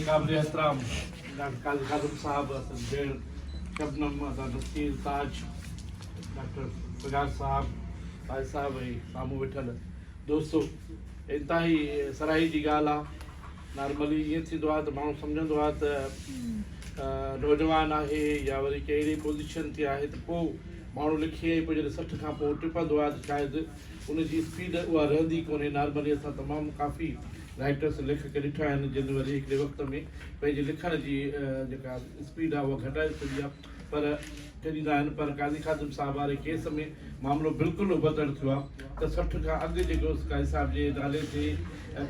काबिल एहतराम डॉक्टर काजी खादिम साहब, भेण शबनम, नसीर ताज, डॉक्टर सगार साहब, भाई साहब ऐं साम्हूं वेठल दोस्तो, इंतिहाई सराही जी ॻाल्हि आहे। नॉर्मली ईअं थींदो आहे त माण्हू सम्झंदो आहे त नौजवान आहे या वरी कहिड़ी पोज़ीशन ते आहे त पोइ माण्हू लिखी पोइ जॾहिं 60 खां पोइ टिपंदो आहे त शायदि उनजी स्पीड उहा रहंदी कोन्हे। नॉर्मली असां तमामु काफ़ी राइटर्स लेखक ॾिठा आहिनि जिन वरी हिकिड़े वक़्त में पंहिंजे लिखण जी जेका स्पीड आहे उहा घटाए छॾी आहे, पर चवंदा आहिनि। पर काज़ी खादिम साहब वारे केस में मामिलो बिल्कुलु बदिल थियो आहे त 60 खां अॻु जेको काज़ी साहब जे नाले ते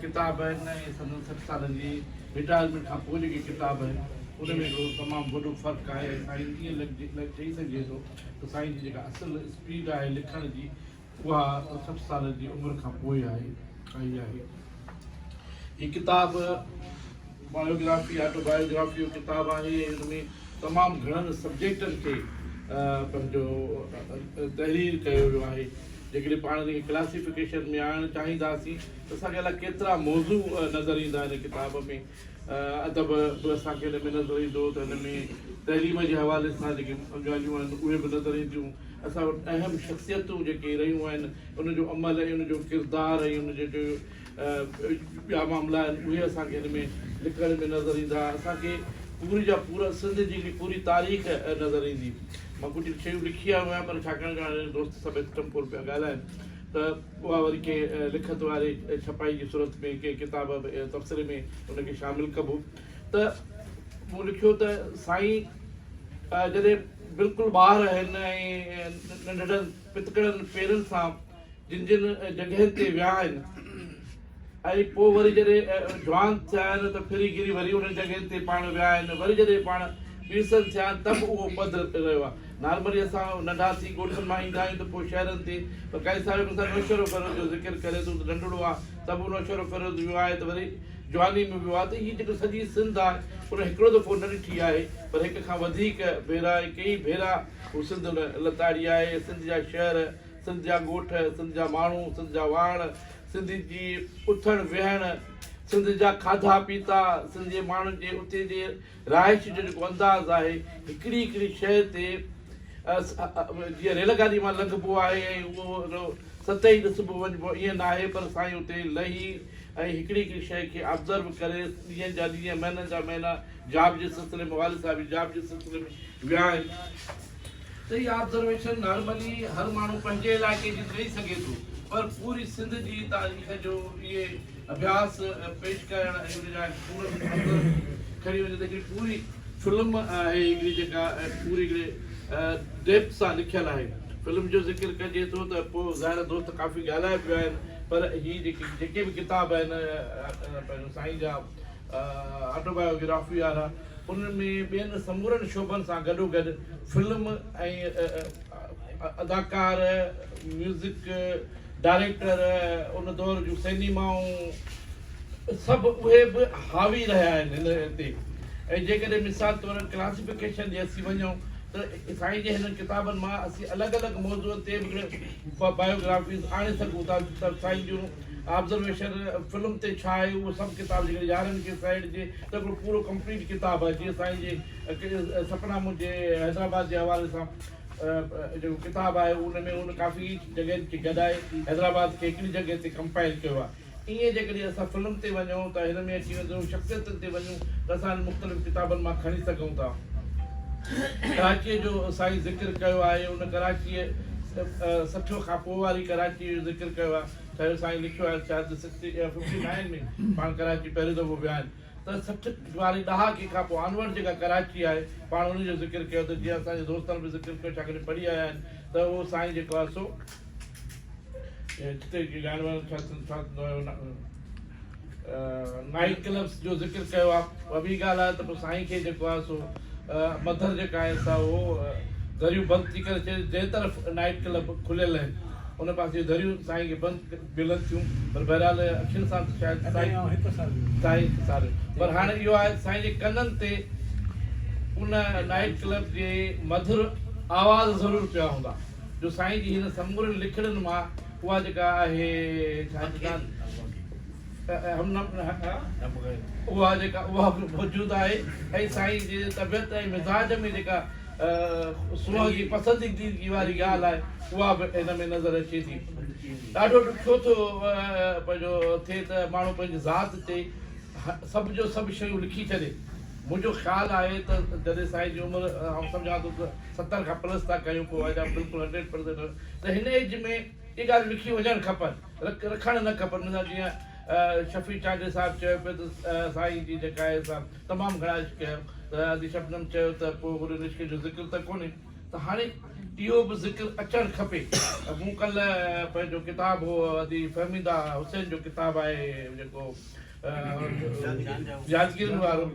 किताब आहिनि ऐं 60 सालनि जी रिटायरमेंट खां पोइ जेके किताब आहिनि उन में हिकिड़ो तमामु वॾो फ़र्क़ु आहे। साईं ईअं चई सघिजे थो त साईं जी जेका असुलु स्पीड आहे लिखण जी उहा 60 साल जी उमिरि खां पोइ आई आहे। हीअ किताबु बायोग्राफी ऑटोबायोग्राफी जो किताबु आहे। हिन में तमामु घणनि सब्जेक्टनि खे पंहिंजो तहरीर कयो वियो आहे। जेकॾहिं पाण हिनखे क्लासिफिकेशन में आणणु चाहींदासीं त असांखे अलाए केतिरा मौज़ू नज़र ईंदा हिन किताब में। अदब बि असांखे हिन में नज़र ईंदो त हिन में तइलीम जे हवाले सां जेके ॻाल्हियूं आहिनि उहे बि नज़र ईंदियूं। असां वटि अहम शख़्सियतूं जेके रहियूं आहिनि उनजो अमल ऐं उनजो किरदारु ऐं उनजो जो ॿिया मामला आहिनि उहे असांखे हिन में लिखण में नज़र ईंदा। असांखे पूरी जा पूरा सिंध जी पूरी तारीख़ नज़र ईंदी। मां कुझु शयूं लिखी आयो आहियां, पर छाकाणि त हाणे दोस्त सभु इस्टमपुर पिया ॻाल्हाइनि त उहा वरी के लिखत वारे छपाई जी सूरत में के किताब तबसरे में उनखे शामिलु कबो। त मूं लिखियो त साईं जॾहिं बिल्कुलु ॿार आहिनि ऐं नंढड़नि पितकड़नि पेरनि सां जिन जिन जॻहियुनि ते विया आहिनि ऐं पोइ वरी जॾहिं जवान थिया आहिनि त फिरी गिरी वरी उन जॻहियुनि ते पाण विया आहिनि, वरी जॾहिं पाण पीसनि थिया आहिनि त बि उहो बदिल रहियो आहे। नॉर्मली असां नंढा थी ॻोठनि मां ईंदा आहियूं त पोइ शहरनि ते पर काई साहिब असां नौशरो फ़िरोज़ जो ज़िक्र करे थो त नंढड़ो आहे त बि नौशरो फ़िरोज़ वियो आहे त वरी जवानी में वियो आहे। त हीअ जेको सॼी सिंध आहे उन हिकिड़ो दफ़ो न ॾिठी आहे, पर हिक खां वधीक भेरा कई भेरा हू सिंध लताड़ी आहे। सिंध जा शहर, सिंध जा ॻोठ, सिंध जा माण्हू, सिंध जा वाण, सिंध जी उथण वेहण, सिंध जा खाधा पीता, सिंध जे माण्हुनि जे उते जे रहाइश जो जेको अंदाज़ आहे हिकिड़ी हिकिड़ी शइ ते जीअं रेलगाॾी मां लंघिबो आहे ऐं उहो सत ई ॾिसबो वञिबो ईअं न आहे, पर साईं उते लही ऐं हिकिड़ी हिकिड़ी शइ खे ऑब्ज़र्व करे ॾींहंनि जा ॾींहं महीननि जा महीना जॉब जे सिलसिले में वालिद साहिब जी जॉब जे सिलसिले में विया आहिनि। त इहा ऑब्ज़र्वेशन नॉर्मली हर माण्हू पंहिंजे इलाइक़े जी ॾेई सघे थो, पर पूरी सिंध जी तारीख़ जो इहे अभ्यास पेश करणु ऐं उन जा खणी वञे त हिकिड़ी पूरी फिल्म आहे हिकिड़ी जेका पूरी हिकिड़े डेप्थ सां लिखियलु आहे। फिल्म जो ज़िक्र कजे थो त पोइ ज़ाहिर दोस्त काफ़ी ॻाल्हाए पिया आहिनि, पर हीअ जेके बि किताब आहिनि पंहिंजो साईं जा ऑटोबायोग्राफी वारा उनमें ॿियनि समूरनि शोभनि सां गॾोगॾु फिल्म ऐं अदाकार, म्यूज़िक डायरेक्टर, उन दौर जूं सिनेमाऊं सभु उहे बि हावी रहिया आहिनि हिन ते। ऐं जेकॾहिं मिसाल तौरु क्लासिफिकेशन जे असीं वञूं त साईं जे हिन किताबनि मां असीं अलॻि अलॻि मौज़ूअ ते बायोग्राफीज़ आणे सघूं था। त साईं जूं ऑब्ज़र्वेशन फिल्म ते छा आहे उहो सभु किताब जेकॾहिं यारनि खे साइड जे त हिकिड़ो पूरो कंप्लीट किताबु आहे। जीअं साईं जे सपना मुंहिंजे हैदराबाद जे हवाले सां जेको किताबु आहे उन में उन काफ़ी जॻहियुनि खे गॾाए हैदराबाद खे हिकिड़ी जॻह ते कंपाइल कयो आहे। ईअं जेकॾहिं असां फिल्म ते वञूं त हिन में अची वेंदो, शख़्सियतुनि ते वञूं त असां मुख़्तलिफ़ किताबनि मां खणी सघूं था। कराचीअ जो साईं ज़िक्र कयो आहे, उन कराचीअ 60 खां पोइ वारी कराची जो ज़िक्र कयो आहे। चयो साईं लिखियो आहे शायदि 59 में पाण कराची पहिरियों दफ़ो विया आहिनि त 60 वारी ॾहाके खां पोइ ऑनवर्ड जेका कराची आहे पाण उनजो ज़िक्र कयो त जीअं असांजे दोस्तनि बि ज़िक्र कयो छाकाणि पढ़ी आया आहिनि त उहो साईं जेको आहे सो नाइट क्लब्स जो ज़िक्र कयो आहे। उहा ॿी ॻाल्हि आहे त पोइ साईं खे जेको आहे सो मदर जेका आहे सा उहो दरियूं बंदि थी करे चए जंहिं तरफ़ नाइट क्लब खुलियल आहिनि उन पासे दरियूं साईं खे बंदि मिलनि थियूं, पर बहरहाल अखियुनि सां शायदि साईं साल पर हाणे इहो आहे साईं जे कननि ते उन नाइट क्लब जे मधुर आवाज़ ज़रूरु पिया हूंदा जो साईं जी हिन समूरनि लिखड़नि मां उहा जेका आहे छा चवंदा आहिनि, उहा जेका आहे उहा जेका आहे ज़रूरु पिया हूंदा। साईं जी कननि ते उन नाइट क्लब जे मधुर आवाज़ ज़रूरु पिया हूंदा जो साईं जी हिन समूरनि लिखड़नि मां उहा जेका आहे छा चवंदा आहिनि, उहा जेका उहा मौजूदु आहे ऐं साईं जी तबियत ऐं मिज़ाज में जेका सुंह जी पसंदीदगी वारी ॻाल्हि आहे उहा बि हिन में नज़र अचे थी। ॾाढो ॾुखियो थो पंहिंजो थिए त माण्हू पंहिंजी ज़ात ते सभु जो सभु शयूं लिखी छॾे। मुंहिंजो ख़्यालु आहे त जॾहिं साईं जी उमिरि आउं सम्झां थो त 70 खां प्लस था कयूं पोइ अञा बिल्कुलु 100% त हिन एज में इहे ॻाल्हि लिखी वञणु खपनि, रखणु न खपनि। हुन जीअं शफ़ी चांडे साहिबु चयो पियो त साईं जी जेका आहे सा तमामु घणा इश्क कयो त अदी शबनम चयो त पोइ हुन इश्क जो ज़िक्र त कोन्हे, त हाणे इहो बि ज़िक्र अचणु खपे। मूं कल्ह पंहिंजो किताबु हो अदी फहमीदा हुसैन जो किताबु आहे जेको यादगिरियुनि वारो,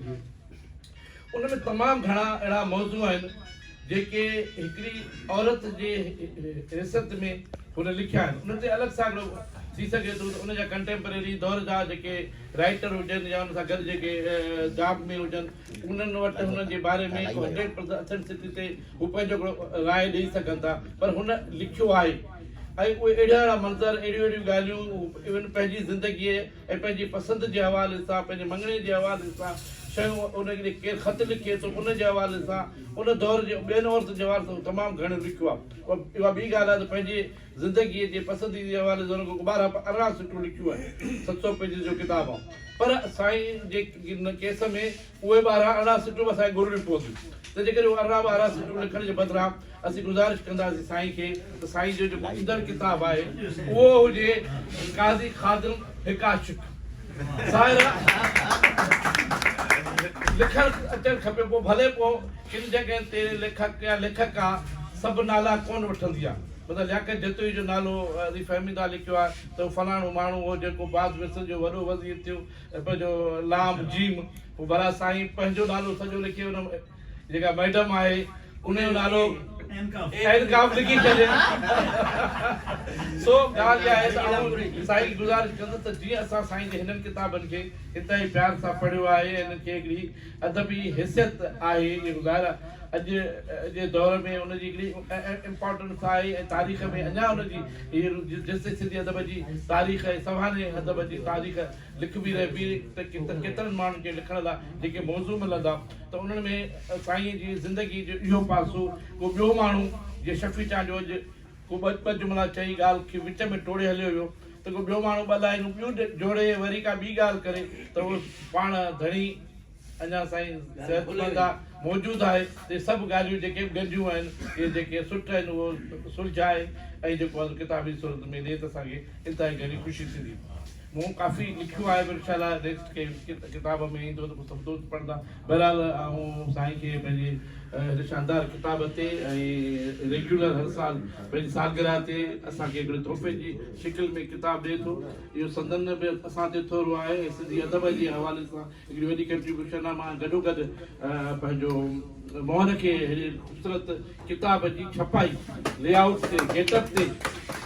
उन में तमामु घणा अहिड़ा मौज़ू आहिनि जेके हिकिड़ी औरत जे हैसियत में हुन लिखिया आहिनि। उन ते अलॻि सां थी सघे थो त उनजा कंटेम्परेरी दौर जा जेके राइटर हुजनि या उन सां गॾु जेके जॉब में हुजनि उन्हनि वटि हुननि जे बारे में 100% अथेंटिसिटी ते हू पंहिंजो राय ॾेई सघनि था, पर हुन लिखियो आहे। ऐं उहे अहिड़ा मंज़र अहिड़ियूं ॻाल्हियूं इवन पंहिंजी ज़िंदगीअ ऐं पंहिंजी पसंदि जे हवाले सां पंहिंजे मङणे जे हवाले सां शयूं उनखे केरु ख़त लिखे थो उन जे हवाले सां उन दौर जे ॿियनि औरतुनि जे हवाले सां तमामु घणो लिखियो आहे। इहा ॿी ॻाल्हि आहे त पंहिंजे ज़िंदगीअ जे पसंदीद जे हवाले सां 12 सुठो लिखियो आहे, 700 पेज जो किताबु आहे। पर साईं जे केस में उहे 12 सुठो असांखे घुरणी पवंदियूं। त जेकॾहिं उहे 12 सुठो लिखण जे बदिरां असीं गुज़ारिश कंदासीं साईं खे त साईं जो जेको ईंदड़ किताबु आहे उहो हुजे काज़ी खादिम हिकाशिक लिखणु अचणु खपे। पोइ भले पोइ किन जॻहियुनि ते लेखक या लेखका सभु नाला कोन वठंदी आहे, मतिलबु लियाकत जतोई जो नालो अदी फहमीदा लिखियो आहे त फलाणो माण्हू हो जेको बाज़ मिस्र जो वॾो वज़ीर थियो पंहिंजो लाम जीम, पोइ भला साईं पंहिंजो नालो सॼो लिखियो हुन जेका मैडम आहे उनजो नालो एनकाफ लिखी छॾे। सो ॻाल्हि इहा आहे त साईं गुज़ारिश कंदुसि त जीअं असां साईं जे हिननि किताबनि खे हितां ई प्यार सां पढ़ियो आहे, हिननि खे हिकिड़ी अदबी हैसियत आहे जेको ज़ाहिर अॼु जे दौर में हुनजी हिकिड़ी इम्पोर्टेंस आहे ऐं तारीख़ में अञा हुनजी जेसिताईं सिंधी अदब जी तारीख़ ऐं सवाने अदब जी तारीख़ लिखबी रहे ॿी त केतिरनि माण्हुनि खे लिखण लाइ जेके मौज़ू मिलंदा त उन्हनि में साईं जी ज़िंदगी जो इहो पासो को ॿियो माण्हू जीअं शफ़ी चांडो अॼु को ॿ जुमिला चई ॻाल्हि खे विच में टोड़े हलियो वियो त को ॿियो माण्हू ॿ लाइनूं ॿियूं जोड़े वरी का ॿी ॻाल्हि करे त उहो पाण धणी अञा साईं सिहतमंद आहे मौजूदु आहे। ते सभु ॻाल्हियूं जेके गंजियूं आहिनि इहे जेके सुठ आहिनि उहो सुलझाए ऐं जेको आहे किताबी सूरत में ॾिए त असांखे इंतिहाई घणी ख़ुशी थींदी। मूं काफ़ी लिखियो आहे इनशाला नेक्स्ट के किताब में ईंदो त सभु दोस्त पढ़ंदा। बहरहाल ऐं साईं खे पंहिंजे शानदार किताब ते ऐं रेगुलर हर साल पंहिंजी सालगिरह ते असांखे हिकिड़े तोहफ़े जी शिकिल में किताबु ॾिए थो। इहो संदन बि असां ते थोरो आहे ऐं सिंधी अदब जे हवाले सां हिकिड़ी वॾी कंट्रीब्यूशन आहे। मां गॾोगॾु पंहिंजो मोहन खे हेॾी ख़ूबसूरत किताब जी छपाई लेआउट ते गेटअप ते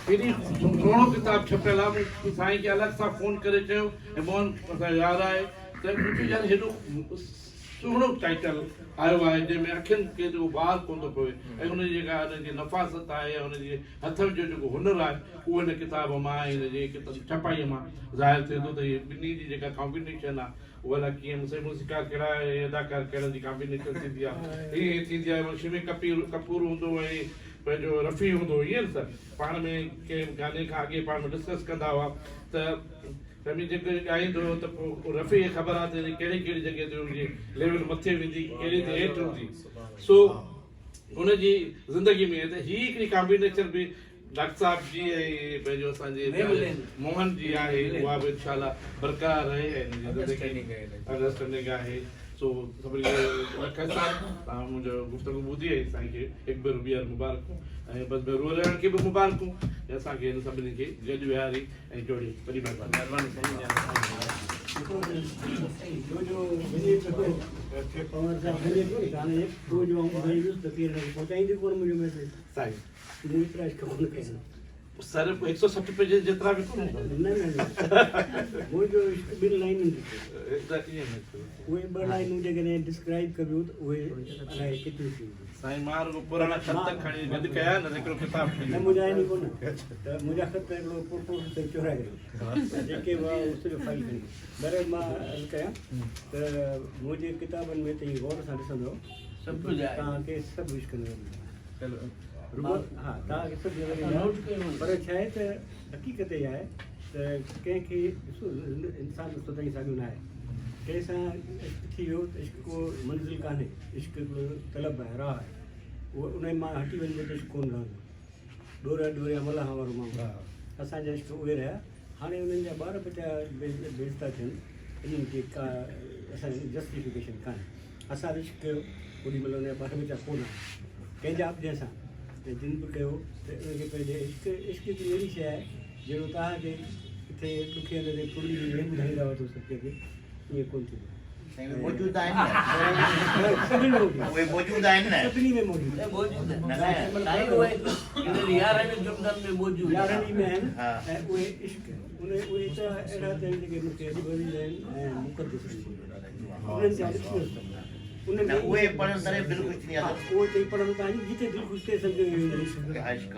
हेॾी सुहिणो किताबु छपियल आहे। मूं साईं खे अलॻि सां फ़ोन करे चयो ऐं मोहन असांजो यार आहे त मूंखे यार हेॾो सुहिणो टाइटल आयो आहे जंहिंमें अखियुनि खे जो ॿार कोन थो पवे ऐं हुनजी जेका हुनजी नफ़ासत आहे या हुनजे हथ जो जेको हुनर आहे उहो हिन किताब मां हिनजे छपाईअ मां ज़ाहिर थिए थो त इहे ॿिन्ही जी जेका कॉम्बिनेशन आहे उहा अलाए कीअं मूसीक़ार कहिड़ा अदाकार कहिड़नि जी कॉम्बिनेशन थींदी आहे हीअं थींदी आहे। शिमी कपूर हूंदो ऐं पंहिंजो रफ़ी हूंदो ईअं त पाण में कंहिं गाने खां अॻे पाण में डिस्कस कंदा हुआ त रफ़ी जेको ॻाईंदो त पोइ रफ़ी खे ख़बर आहे त कहिड़ी कहिड़ी जॻह ते हुनजी लेवल मथे वेंदी कहिड़ी ते हेठि हूंदी। सो हुनजी ज़िंदगी में त हीअ हिकिड़ी कॉम्बिनेशन बि डॉक्टर साहब जी ऐं पंहिंजो असांजे मोहन जी आहे उहा बि इनशाला बरक़रार रहे ऐं अंडरस्टैंडिंग आहे। सो सभिनी खे तव्हां मुंहिंजो गुफ़्तगू ॿुधी आहे साईं खे हिकु भेरो ॿीहर मुबारकूं ऐं बसि भेरो रहण खे बि मुबारकूं ऐं असांखे हिन सभिनी खे गॾु विहारी ऐं जोड़ी वॾी महिरबानी साईं। सर 160 पेज जेतिरा बि कोन मुंहिंजो इश्क ॿिनि लाइनुनि जी उहे ॿ हाँ। लाइनूं जेकॾहिं डिस्क्राइब करियूं त उहे अलाए केतिरियूं थींदियूं साईं मां रुॻो पुराणा ख़त खणी गॾु कया न हिकिड़ो किताब न मुंहिंजा आहिनि कोन त मुंहिंजा ख़त हिकिड़ो प्रोपोज़ल ते चोराए वियो जेके हुआ सिर्फ़ु फाइल खणी पर मां अर्ज़ु कयां त मुंहिंजे किताबनि में त इहो गौर सां ॾिसंदो तव्हांखे सभु विश कंदो हा तव्हांखे सभु नज़र ईंदा पर छा आहे त हक़ीक़त इहा आहे त कंहिंखे ॾिसो इंसानु सदाईं साॻियो न आहे कंहिंसां इश्क थी वियो त इश्क को मंज़िल कान्हे इश्क हिकिड़ो तलब आहे राह आहे उहो उन मां हटी वञिबो त इश्क कोन रहंदो ॾोरिया मलाह वारो माण्हू असांजा इश्क उहे रहिया हाणे उन्हनि जा ॿार बचा बेज़ था थियनि इन्हनि खे का असांजी जस्टिफिकेशन कान्हे असां बि इश्क कयो ओॾी महिल उन जा ॿार बचा कोन आहे कंहिंजा बि जंहिंसां जिन बि कयो त उनखे पंहिंजे इश्क हिकिड़ी अहिड़ी शइ आहे जहिड़ो तव्हांखे किथे ॾुखे नंढे फुड़ी में ॿुधाईंदा वठो सभु खे ईअं कोन थींदो मौजूद आहिनि सभिनी में मौजूदु उहे मौजूद आहिनि न सभिनी में मौजूदु यारहं में आहिनि ऐं उहे इश्क उहे त अहिड़ा त आहिनि जेके मूंखे वरी आहिनि ऐं मुक़दस उन्हनि जा न उहे पढ़ण करे दिलि ख़ुशि थी आहे उहे चई पढ़नि था जिते दिलि ख़ुशि थिए सम्झो इश्क